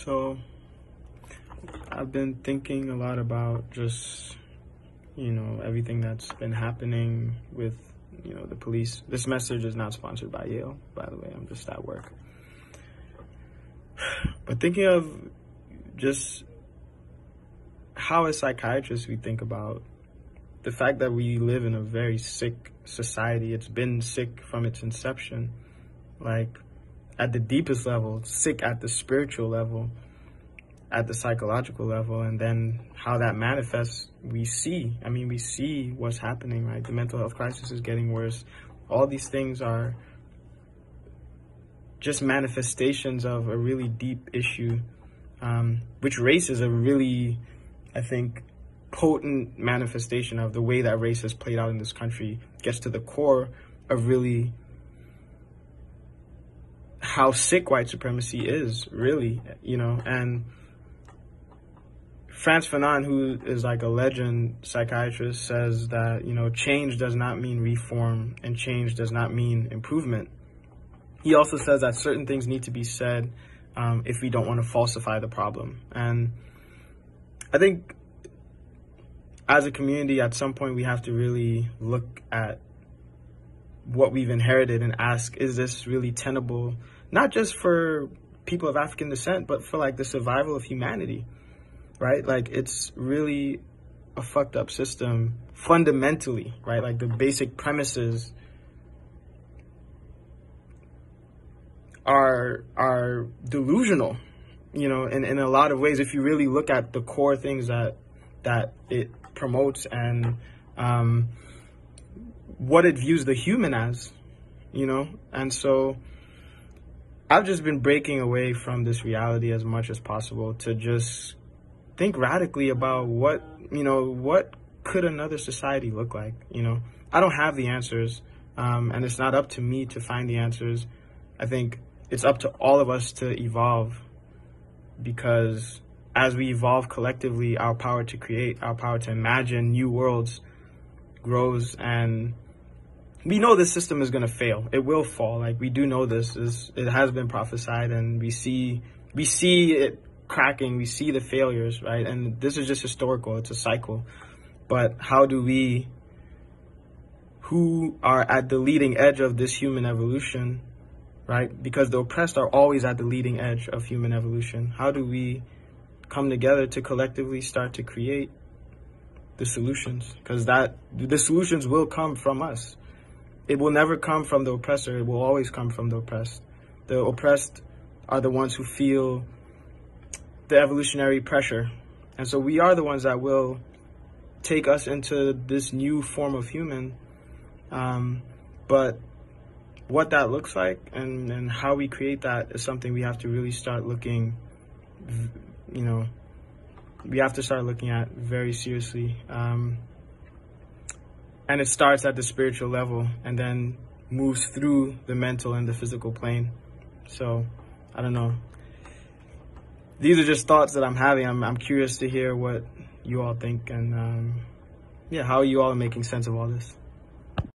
So I've been thinking a lot about just, everything that's been happening with, the police. This message is not sponsored by Yale, by the way. I'm just at work. But thinking of just how as psychiatrists we think about the fact that we live in a very sick society. It's been sick from its inception. Like, at the deepest level, sick at the spiritual level, at the psychological level, and then how that manifests, we see what's happening, right? The mental health crisis is getting worse. All these things are just manifestations of a really deep issue, which race is a really, I think, potent manifestation of the way that race has played out in this country. Gets to the core of really how sick white supremacy is, really, and Frantz Fanon, who is like a legend psychiatrist, says that, change does not mean reform and change does not mean improvement. He also says that certain things need to be said if we don't want to falsify the problem. And I think as a community, at some point, we have to really look at what we've inherited and ask, is this really tenable, not just for people of African descent, but for like the survival of humanity, right? Like, it's really a fucked up system fundamentally, right? Like, the basic premises are delusional, in a lot of ways. If you really look at the core things that it promotes and what it views the human as, and so I've just been breaking away from this reality as much as possible to just think radically about what could another society look like. I don't have the answers, and it's not up to me to find the answers. I think it's up to all of us to evolve, because as we evolve collectively, our power to create, our power to imagine new worlds grows. And we know this system is going to fail. It will fall. Like, we do know this. It has been prophesied, and we see it cracking. We see the failures, right? And this is just historical. It's a cycle. But how do we, who are at the leading edge of this human evolution, right? Because the oppressed are always at the leading edge of human evolution. How do we come together to collectively start to create the solutions? Because the solutions will come from us. It will never come from the oppressor. It will always come from the oppressed. The oppressed are the ones who feel the evolutionary pressure. And so we are the ones that will take us into this new form of human. But what that looks like and how we create that is something we have to really start looking, we have to start looking at very seriously. And it starts at the spiritual level and then moves through the mental and the physical plane. So, I don't know. These are just thoughts that I'm having. I'm curious to hear what you all think, and how you all are making sense of all this.